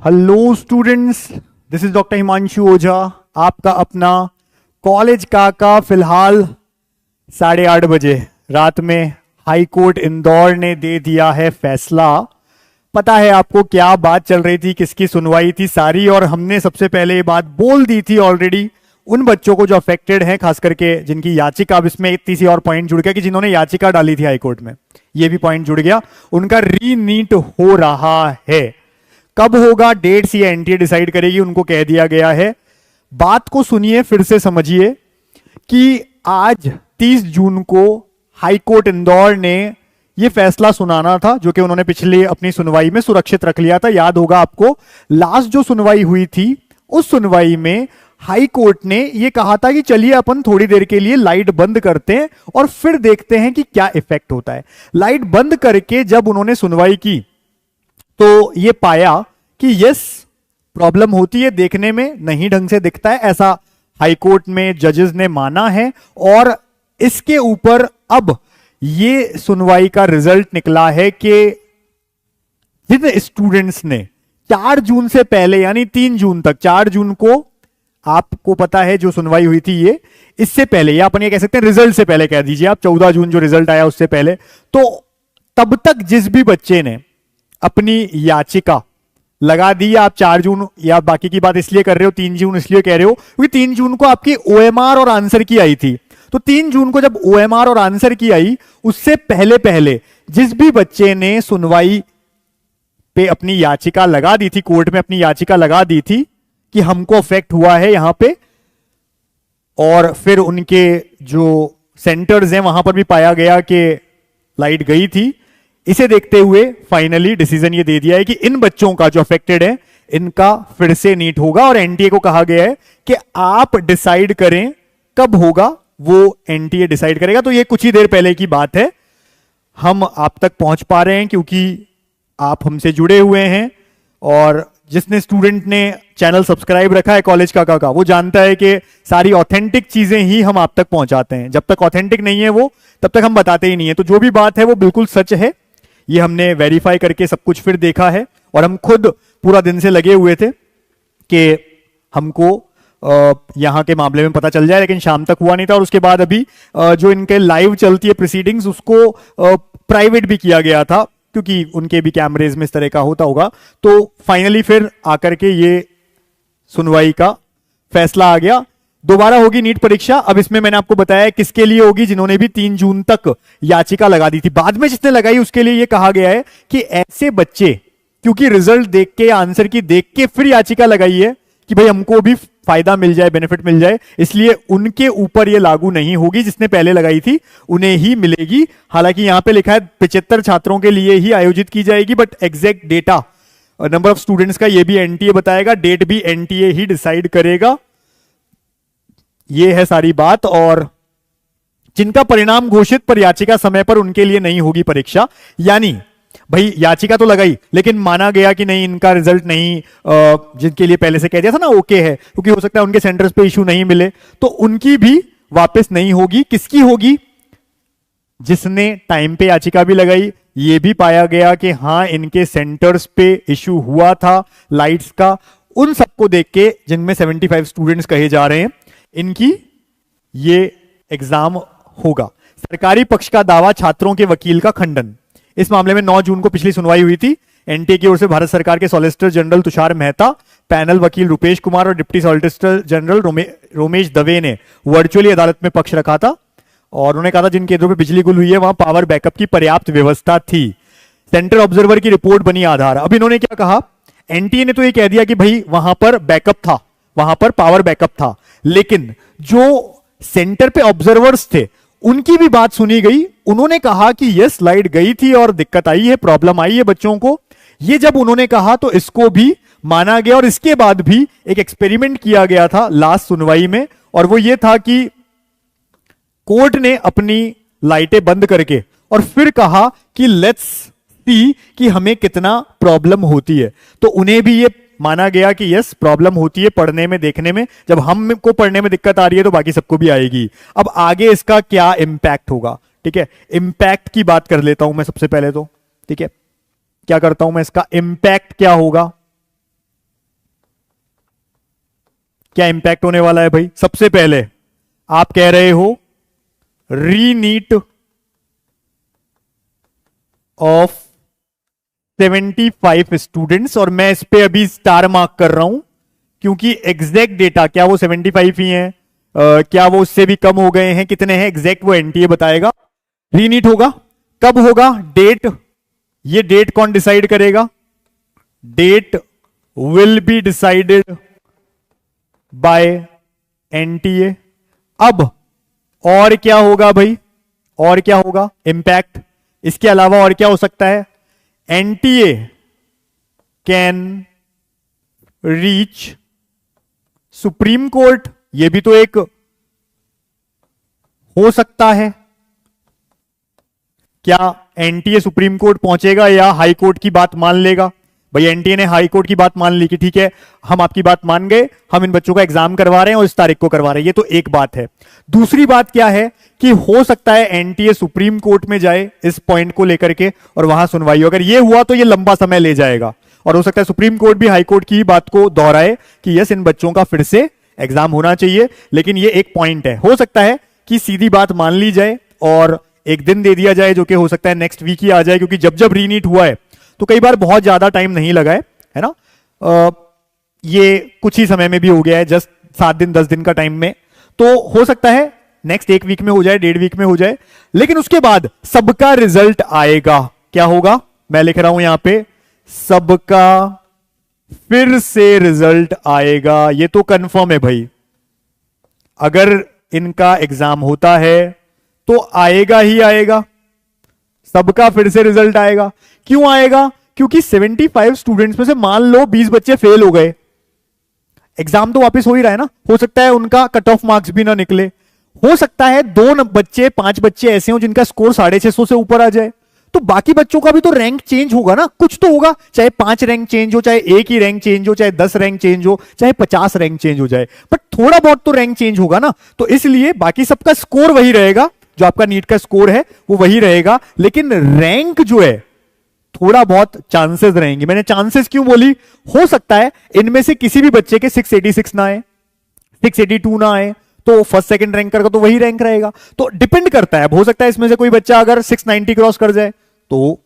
Hello students, this is doctor Himanshu Ojha, आपका अपना college का फिलहाल 8:30 बजे रात में हाई कोर्ट इंदौर ने दे दिया है फैसला। पता है आपको क्या बात चल रही थी, किसकी सुनवाई थी सारी, और हमने सबसे पहले ये बात बोल दी थी ऑलरेडी। उन बच्चों को जो अफेक्टेड हैं, खास करके जिनकी याचिका, अब इसमें इतनी सी और पॉइंट जुड़ गया कि जिन्होंने याचिका डाली थी हाई कोर्ट में, ये भी पॉइंट जुड़ गया, उनका रीनीट हो रहा है। कब होगा, डेट्स ये एनटीए डिसाइड करेगी, उनको कह दिया गया है। बात को सुनिए, फिर से समझिए कि आज 30 जून को हाई कोर्ट इंदौर ने यह फैसला सुनाना था, जो कि उन्होंने पिछले अपनी सुनवाई में सुरक्षित रख लिया था। याद होगा आपको, लास्ट जो सुनवाई हुई थी, उस सुनवाई में हाई कोर्ट ने यह कहा था कि चलिए अपन थोड़ी देर के लिए लाइट बंद करते हैं और फिर देखते हैं कि क्या इफेक्ट होता है। लाइट बंद करके जब उन्होंने सुनवाई की तो ये पाया कि यस, प्रॉब्लम होती है, देखने में नहीं ढंग से दिखता है, ऐसा हाई कोर्ट में जजेस ने माना है। और इसके ऊपर अब ये सुनवाई का रिजल्ट निकला है कि जिन स्टूडेंट्स ने 4 जून से पहले, यानी 3 जून तक, 4 जून को आपको पता है जो सुनवाई हुई थी, ये इससे पहले, या अपन ये कह सकते हैं रिजल्ट से पहले कह दीजिए आप, 14 जून जो रिजल्ट आया उससे पहले, तो तब तक जिस भी बच्चे ने अपनी याचिका लगा दी, आप 4 जून या बाकी की बात इसलिए कर रहे हो, 3 जून इसलिए कह रहे हो क्योंकि 3 जून को आपकी ओएमआर और आंसर की आई थी। तो 3 जून को जब ओएमआर और आंसर की आई, उससे पहले पहले जिस भी बच्चे ने सुनवाई पे अपनी याचिका लगा दी थी, कोर्ट में अपनी याचिका लगा दी थी कि हमको अफेक्ट हुआ है यहां पे, और फिर उनके जो सेंटर्स हैं वहां पर भी पाया गया कि लाइट गई थी, इसे देखते हुए फाइनली डिसीजन ये दे दिया है कि इन बच्चों का जो अफेक्टेड है, इनका फिर से नीट होगा। और एनटीए को कहा गया है कि आप डिसाइड करें कब होगा, वो एनटीए डिसाइड करेगा। तो ये कुछ ही देर पहले की बात है, हम आप तक पहुंच पा रहे हैं क्योंकि आप हमसे जुड़े हुए हैं, और जिसने स्टूडेंट ने चैनल सब्सक्राइब रखा है कॉलेज का वो जानता है कि सारी ऑथेंटिक चीजें ही हम आप तक पहुंचाते हैं। जब तक ऑथेंटिक नहीं है वो, तब तक हम बताते ही नहीं है। तो जो भी बात है वो बिल्कुल सच है, ये हमने वेरीफाई करके सब कुछ फिर देखा है, और हम खुद पूरा दिन से लगे हुए थे कि हमको यहां के मामले में पता चल जाए, लेकिन शाम तक हुआ नहीं था। और उसके बाद अभी जो इनके लाइव चलती है प्रोसीडिंग्स, उसको प्राइवेट भी किया गया था क्योंकि उनके भी कैमरेज में इस तरह का होता होगा। तो फाइनली फिर आकर के ये सुनवाई का फैसला आ गया। दोबारा होगी नीट परीक्षा। अब इसमें मैंने आपको बताया किसके लिए होगी, जिन्होंने भी 3 जून तक याचिका लगा दी थी। बाद में जिसने लगाई उसके लिए यह कहा गया है कि ऐसे बच्चे, क्योंकि रिजल्ट देख के, आंसर की देख के फिर याचिका लगाई है कि भाई हमको भी फायदा मिल जाए, बेनिफिट मिल जाए, इसलिए उनके ऊपर यह लागू नहीं होगी। जिसने पहले लगाई थी उन्हें ही मिलेगी। हालांकि यहां पे लिखा है 75 छात्रों के लिए ही आयोजित की जाएगी, but exact data, number of students का, यह भी एनटीए बताएगा, डेट भी एनटीए ही डिसाइड करेगा। ये है सारी बात। और जिनका परिणाम घोषित पर याचिका समय पर, उनके लिए नहीं होगी परीक्षा। यानी भाई याचिका तो लगाई, लेकिन माना गया कि नहीं, इनका रिजल्ट नहीं, जिनके लिए पहले से कह दिया था ना ओके है, क्योंकि हो सकता है उनके सेंटर्स पे इशू नहीं मिले, तो उनकी भी वापस नहीं होगी। किसकी होगी? जिसने टाइम पे याचिका भी लगाई, ये भी पाया गया कि हां इनके सेंटर्स पे इशू हुआ था लाइट्स का, उन सबको देख के, जिनमें 75 स्टूडेंट्स कहे जा रहे हैं, इनकी ये एग्जाम होगा। सरकारी पक्ष का दावा, छात्रों के वकील का खंडन। इस मामले में 9 जून को पिछली सुनवाई हुई थी। एनटीए की ओर से भारत सरकार के solicitor general Tushar Mehta, panel वकील रुपेश कुमार और deputy solicitor general Romesh Dave ने वर्चुअली अदालत में पक्ष रखा था, और उन्होंने कहा था जिन केंद्रों पर बिजली गुल हुई है वहां पावर बैकअप की पर्याप्त व्यवस्था थी। सेंट्रल ऑब्जर्वर की रिपोर्ट बनी आधार। अब इन्होंने क्या कहा, एनटीए ने तो यह कह दिया कि भाई वहां पर बैकअप था, वहां पर पावर बैकअप था, लेकिन जो सेंटर पे ऑब्जर्वर्स थे उनकी भी बात सुनी गई। उन्होंने कहा कि यस, लाइट गई थी और दिक्कत आई है, प्रॉब्लम आई है बच्चों को। ये जब उन्होंने कहा तो इसको भी माना गया। और इसके बाद भी एक एक्सपेरिमेंट किया गया था लास्ट सुनवाई में, और वो ये था कि कोर्ट ने अपनी लाइटें बंद करके और फिर कहा कि लेट्स सी कि हमें कितना प्रॉब्लम होती है। तो उन्हें भी ये माना गया कि यस, प्रॉब्लम होती है पढ़ने में, देखने में। जब हमको पढ़ने में दिक्कत आ रही है तो बाकी सबको भी आएगी। अब आगे इसका क्या इंपैक्ट होगा, ठीक है, इंपैक्ट की बात कर लेता हूं मैं सबसे पहले तो, ठीक है। क्या करता हूं मैं, इसका इंपैक्ट क्या होगा। क्या इंपैक्ट होने वाला है भाई? सबसे पहले आप कह रहे हो रीनीट ऑफ 75 स्टूडेंट्स, और मैं इस पे अभी स्टार मार्क कर रहा हूं क्योंकि एग्जैक्ट डेटा क्या वो 75 ही है, क्या वो उससे भी कम हो गए हैं, कितने हैं एग्जैक्ट वो एनटीए बताएगा। रीनीट होगा, कब होगा? डेट, ये डेट कौन डिसाइड करेगा? Date will be decided by NTA. अब और क्या होगा भाई? और क्या होगा इंपैक्ट? इसके अलावा और क्या हो सकता है? NTA can reach supreme court, ये भी तो एक हो सकता है। क्या एनटीए सुप्रीम कोर्ट पहुंचेगा या हाई कोर्ट की बात मान लेगा? भाई एनटीए ने हाई कोर्ट की बात मान ली कि ठीक है हम आपकी बात मान गए, हम इन बच्चों का एग्जाम करवा रहे हैं और इस तारीख को करवा रहे हैं, ये तो एक बात है। दूसरी बात क्या है कि हो सकता है एनटीए सुप्रीम कोर्ट में जाए इस पॉइंट को लेकर के और वहां सुनवाई हो। अगर ये हुआ तो ये लंबा समय ले जाएगा और हो सकता है सुप्रीम कोर्ट भी हाई कोर्ट की बात को दोहराए कि यस इन बच्चों का फिर से एग्जाम होना चाहिए। लेकिन ये एक पॉइंट है, हो सकता है कि सीधी बात मान ली जाए और एक दिन दे दिया जाए जो कि हो सकता है नेक्स्ट वीक ही आ जाए, क्योंकि जब जब रीनीट हुआ है तो कई बार बहुत ज्यादा टाइम नहीं लगा है ना। ये कुछ ही समय में भी हो गया है, जस्ट 7 दिन 10 दिन का टाइम में, तो हो सकता है नेक्स्ट 1 वीक में हो जाए, 1.5 वीक में हो जाए। लेकिन उसके बाद सबका रिजल्ट आएगा। क्या होगा? मैं लिख रहा हूं यहां पे सबका फिर से रिजल्ट आएगा। ये तो कंफर्म है भाई, अगर इनका एग्जाम होता है तो आएगा ही आएगा, सबका फिर से रिजल्ट आएगा। क्यों आएगा? क्योंकि 75 स्टूडेंट्स में से मान लो 20 बच्चे फेल हो गए, एग्जाम तो वापस हो ही रहा है ना, हो सकता है उनका कट ऑफ मार्क्स भी ना निकले, हो सकता है 2 बच्चे 5 बच्चे ऐसे हो जिनका स्कोर 650 से ऊपर आ जाए, तो बाकी बच्चों का भी तो रैंक चेंज होगा ना, कुछ तो होगा, चाहे 5 रैंक चेंज हो, चाहे 1 ही रैंक चेंज हो, चाहे 10 रैंक चेंज हो, चाहे 50 रैंक चेंज हो जाए, बट थोड़ा बहुत तो रैंक चेंज होगा ना। तो इसलिए बाकी सबका स्कोर वही रहेगा, जो आपका नीट का स्कोर है वो वही रहेगा, लेकिन रैंक जो है थोड़ा बहुत चांसेस रहेंगे। मैंने चांसेस क्यों बोली? हो सकता है इनमें से किसी भी बच्चे के 686 ना आए, 682 ना आए, तो फर्स्ट सेकंड रैंकर का तो वही रैंक रहेगा। तो डिपेंड करता है, हो सकता है इसमें से कोई बच्चा अगर 690 क्रॉस कर जाए तो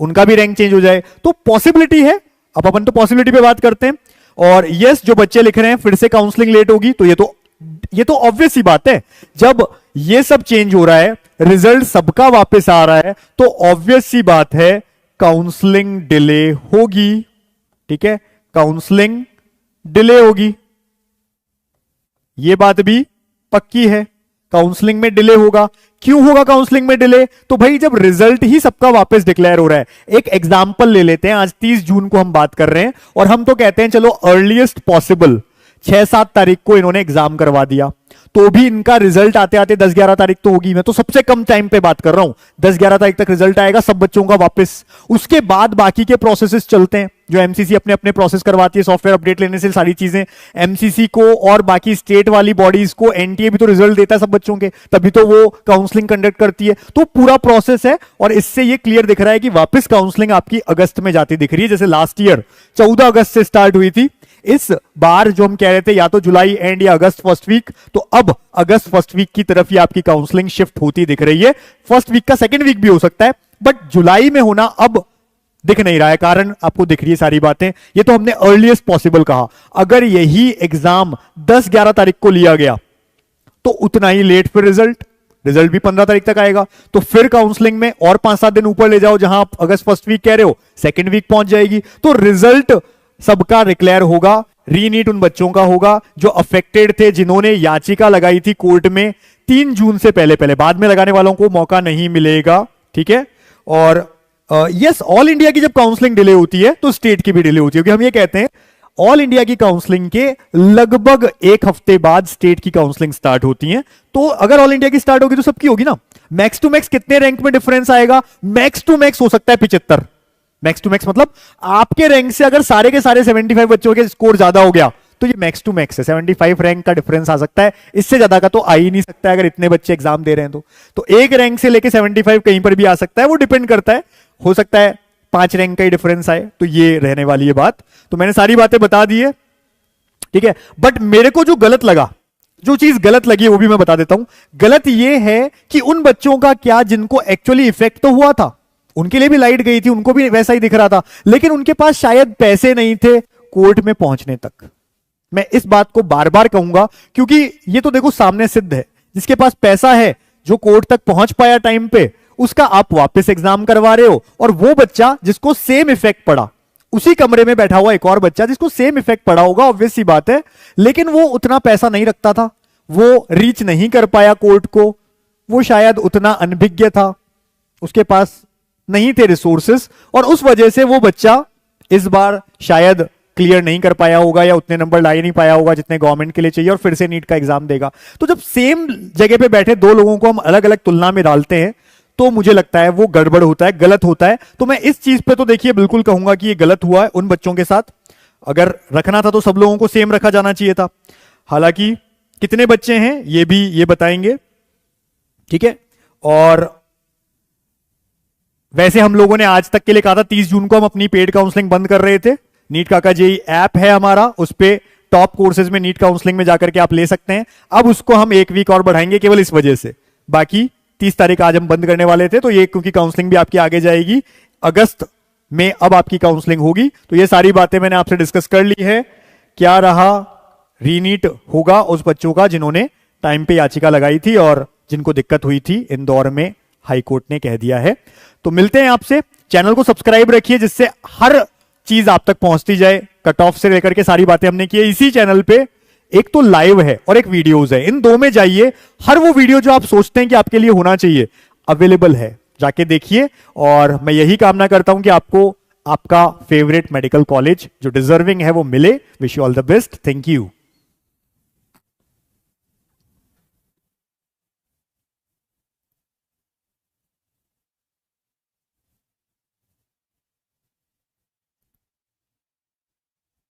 उनका भी रैंक चेंज हो जाए, तो पॉसिबिलिटी है। अब अपन तो पॉसिबिलिटी पे बात करते हैं। और यस जो बच्चे लिख रहे हैं फिर से काउंसलिंग लेट होगी, तो ये तो ऑब्वियस सी बात है, जब ये सब चेंज हो रहा है, रिजल्ट सबका वापस आ रहा है, तो ऑब्वियस सी बात है काउंसलिंग डिले होगी। ठीक है, काउंसलिंग डिले होगी, ये बात भी पक्की है, काउंसलिंग में डिले होगा। क्यों होगा काउंसलिंग में डिले? तो भाई जब रिजल्ट ही सबका वापस डिक्लेयर हो रहा है, एक एग्जांपल ले लेते हैं, आज 30 जून को हम बात कर रहे हैं और हम तो कहते हैं चलो अर्लीस्ट पॉसिबल 6-7 तारीख को इन्होंने एग्जाम करवा दिया, तो भी इनका रिजल्ट आते आते 10-11 तारीख तो होगी। मैं तो सबसे कम टाइम पे बात कर रहा हूं, 10-11 तारीख तक रिजल्ट आएगा सब बच्चों का वापस। उसके बाद बाकी के प्रोसेसेस चलते हैं, जो एमसीसी अपने अपने प्रोसेस करवाती है, सॉफ्टवेयर अपडेट लेने से सारी चीजें एमसीसी को और बाकी स्टेट वाली बॉडीज को, एनटीए भी तो रिजल्ट देता है सब बच्चों के, तभी तो वो काउंसलिंग कंडक्ट करती है। तो पूरा प्रोसेस है और इससे ये क्लियर दिख रहा है कि वापस काउंसलिंग आपकी अगस्त में जाती दिख रही है। जैसे लास्ट ईयर 14 अगस्त से स्टार्ट हुई थी, इस बार जो हम कह रहे थे या तो जुलाई एंड या अगस्त फर्स्ट वीक, तो अब अगस्त फर्स्ट वीक की तरफ ही आपकी काउंसलिंग शिफ्ट होती दिख रही है। फर्स्ट वीक का सेकंड वीक भी हो सकता है, बट जुलाई में होना अब दिख नहीं रहा है। कारण आपको दिख रही है सारी बातें, ये तो हमने अर्लीस्ट पॉसिबल कहा। अगर यही एग्जाम 10-11 तारीख को लिया गया तो उतना ही लेट फिर रिजल्ट भी 15 तारीख तक आएगा, तो फिर काउंसलिंग में और 5-7 दिन ऊपर ले जाओ, जहां आप अगस्त फर्स्ट वीक कह रहे हो सेकंड वीक पहुंच जाएगी, तो रिजल्ट सबका डिक्लेयर होगा। रीनीट उन बच्चों का होगा जो अफेक्टेड थे, जिन्होंने याचिका लगाई थी कोर्ट में 3 जून से पहले, बाद में लगाने वालों को मौका नहीं मिलेगा। ठीक है, और यस ऑल इंडिया की जब काउंसलिंग डिले होती है तो स्टेट की भी डिले होती है, क्योंकि हम ये कहते हैं ऑल इंडिया की काउंसलिंग के लगभग 1 हफ्ते बाद स्टेट की काउंसलिंग स्टार्ट होती है। तो अगर ऑल इंडिया की स्टार्ट होगी तो सबकी होगी ना। मैक्स टू मैक्स कितने रैंक में डिफरेंस आएगा? मैक्स टू मैक्स हो सकता है 75। मैक्स टू मैक्स मतलब आपके रैंक से अगर सारे के सारे 75 बच्चों के स्कोर ज्यादा हो गया तो ये मैक्स टू मैक्स है, 75 रैंक का डिफरेंस आ सकता है, इससे ज्यादा का तो आ ही नहीं सकता है अगर इतने बच्चे एग्जाम दे रहे हैं तो एक रैंक से लेके 75 कहीं पर भी आ सकता है, वो डिपेंड करता है, हो सकता है 5 रैंक का ही डिफरेंस आए, तो ये रहने वाली है बात। तो मैंने सारी बातें बता दी है। ठीक है। बट मेरे को जो गलत लगा, जो चीज गलत लगी वो भी मैं बता देता हूं। गलत ये है कि उन बच्चों का क्या जिनको एक्चुअली इफेक्ट तो हुआ था, उनके लिए भी लाइट गई थी, उनको भी वैसा ही दिख रहा था, लेकिन उनके पास शायद पैसे नहीं थे कोर्ट में पहुंचने तक। मैं इस बात को बार बार कहूंगा क्योंकि ये तो देखो सामने सिद्ध है, जिसके पास पैसा है, जो कोर्ट तक पहुंच पाया टाइम पे, उसका आप वापस एग्जाम करवा रहे हो, और वो बच्चा जिसको सेम इफेक्ट पड़ा, उसी कमरे में बैठा हुआ एक और बच्चा जिसको सेम इफेक्ट पड़ा होगा, ऑब्वियस सी बात है, लेकिन वो उतना पैसा नहीं रखता था, वो रीच नहीं कर पाया कोर्ट को, वो शायद उतना अनभिज्ञ था, उसके पास नहीं थे रिसोर्सेस, और उस वजह से वो बच्चा इस बार शायद क्लियर नहीं कर पाया होगा या उतने नंबर ला ही नहीं पाया होगा जितने गवर्नमेंट के लिए चाहिए, और फिर से नीट का एग्जाम देगा। तो जब सेम जगह पे बैठे दो लोगों को हम अलग अलग तुलना में डालते हैं तो मुझे लगता है वो गड़बड़ होता है, गलत होता है। तो मैं इस चीज पे तो देखिए बिल्कुल कहूंगा कि ये गलत हुआ है उन बच्चों के साथ। अगर रखना था तो सब लोगों को सेम रखा जाना चाहिए था। हालांकि कितने बच्चे हैं ये भी ये बताएंगे, ठीक है। और वैसे हम लोगों ने आज तक के लिए कहा था 30 जून को हम अपनी पेड काउंसलिंग बंद कर रहे थे। नीट काका जेई ऐप है हमारा, उस पे टॉप कोर्सेज में नीट काउंसलिंग में जाकर के आप ले सकते हैं। अब उसको हम 1 वीक और बढ़ाएंगे केवल इस वजह से। बाकी 30 तारीख आज हम बंद करने वाले थे, तो ये क्योंकि काउंसलिंग भी आपकी आगे जाएगी अगस्त में, अब आपकी काउंसलिंग होगी। तो ये सारी बातें मैंने आपसे डिस्कस कर ली है। क्या रहा, रीनीट होगा उस बच्चों का जिन्होंने टाइम पे याचिका लगाई थी और जिनको दिक्कत हुई थी इंदौर में, हाईकोर्ट ने कह दिया है। तो मिलते हैं आपसे, चैनल को सब्सक्राइब रखिए जिससे हर चीज आप तक पहुंचती जाए। कट ऑफ से लेकर के सारी बातें हमने की है इसी चैनल पे। एक तो लाइव है और एक वीडियोस है, इन दो में जाइए। हर वो वीडियो जो आप सोचते हैं कि आपके लिए होना चाहिए अवेलेबल है, जाके देखिए। और मैं यही कामना करता हूं कि आपको आपका फेवरेट मेडिकल कॉलेज जो डिजर्विंग है वो मिले। Wish you all the best, thank you.